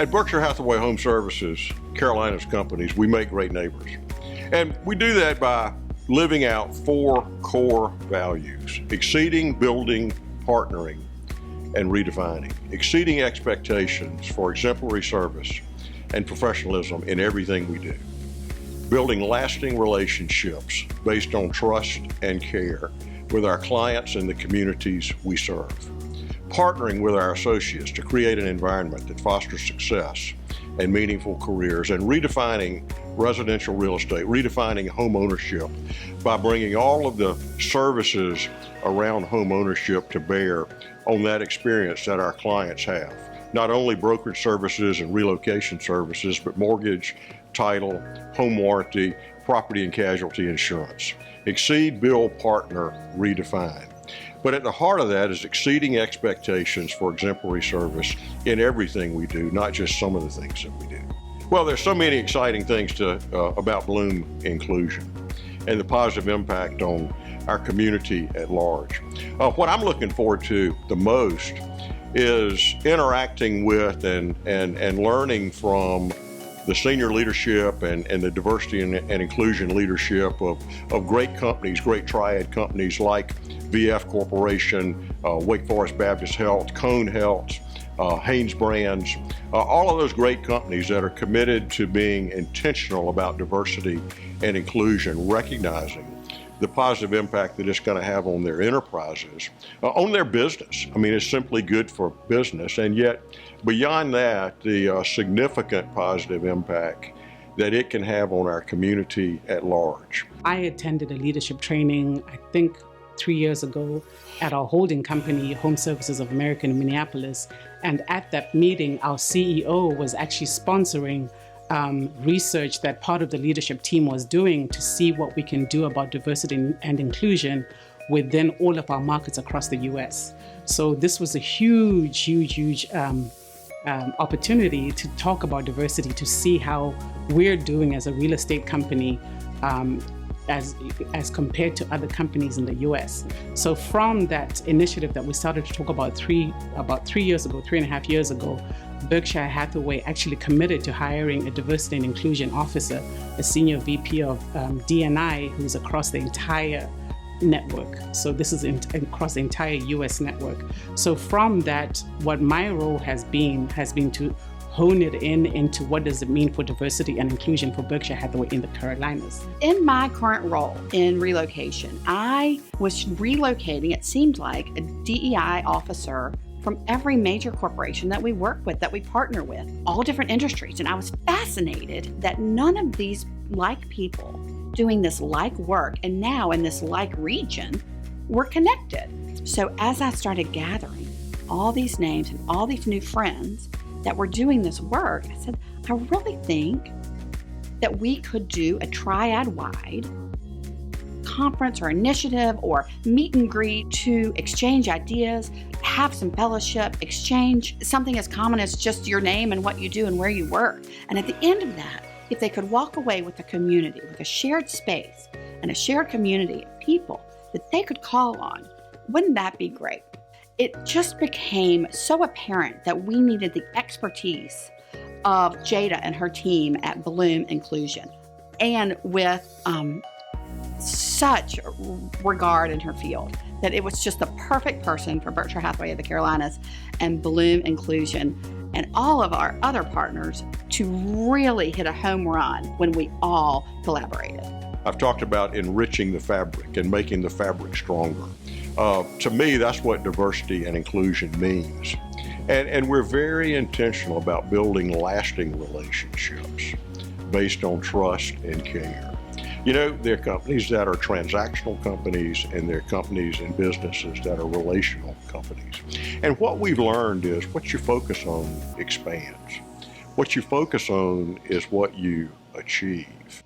At Berkshire Hathaway Home Services, Carolina's companies, we make great neighbors. And we do that by living out 4 core values: exceeding, building, partnering, and redefining. Exceeding expectations for exemplary service and professionalism in everything we do. Building lasting relationships based on trust and care with our clients and the communities we serve. Partnering with our associates to create an environment that fosters success and meaningful careers, and redefining residential real estate, redefining home ownership by bringing all of the services around home ownership to bear on that experience that our clients have. Not only brokerage services and relocation services, but mortgage, title, home warranty, property and casualty insurance. Exceed, build, partner, redefine. But at the heart of that is exceeding expectations for exemplary service in everything we do, not just some of the things that we do. Well, there's so many exciting things about Bloom Inclusion and the positive impact on our community at large. What I'm looking forward to the most is interacting with and learning from the senior leadership and the diversity and inclusion leadership of great companies, great triad companies like VF Corporation, Wake Forest Baptist Health, Cone Health, Haynes Brands, all of those great companies that are committed to being intentional about diversity and inclusion, recognizing the positive impact that it's going to have on their enterprises, on their business. I mean, it's simply good for business, and yet beyond that, the significant positive impact that it can have on our community at large. I attended a leadership training, I think 3 years ago, at our holding company, Home Services of America in Minneapolis. And at that meeting, our CEO was actually sponsoring research that part of the leadership team was doing to see what we can do about diversity and inclusion within all of our markets across the US. So this was a huge opportunity to talk about diversity, to see how we're doing as a real estate company as compared to other companies in the US. So from that initiative that we started to talk about 3.5 years ago, Berkshire Hathaway actually committed to hiring a diversity and inclusion officer, a senior VP of D&I, who's across the entire network. So this is across the entire US network. So from that, what my role has been to hone it into what does it mean for diversity and inclusion for Berkshire Hathaway in the Carolinas. In my current role in relocation, I was relocating, it seemed like, a DEI officer from every major corporation that we work with, that we partner with, all different industries. And I was fascinated that none of these like people doing this like work and now in this like region were connected. So as I started gathering all these names and all these new friends that were doing this work, I said, I really think that we could do a triad-wide conference or initiative or meet and greet to exchange ideas, have some fellowship, exchange something as common as just your name and what you do and where you work. And at the end of that, if they could walk away with a community, with a shared space and a shared community of people that they could call on, wouldn't that be great? It just became so apparent that we needed the expertise of Jada and her team at Bloom Inclusion, and with such regard in her field that it was just the perfect person for Berkshire Hathaway of the Carolinas and Bloom Inclusion and all of our other partners to really hit a home run when we all collaborated. I've talked about enriching the fabric and making the fabric stronger. To me, that's what diversity and inclusion means. And we're very intentional about building lasting relationships based on trust and care. You know, there are companies that are transactional companies, and there are companies and businesses that are relational companies. And what we've learned is what you focus on expands. What you focus on is what you achieve.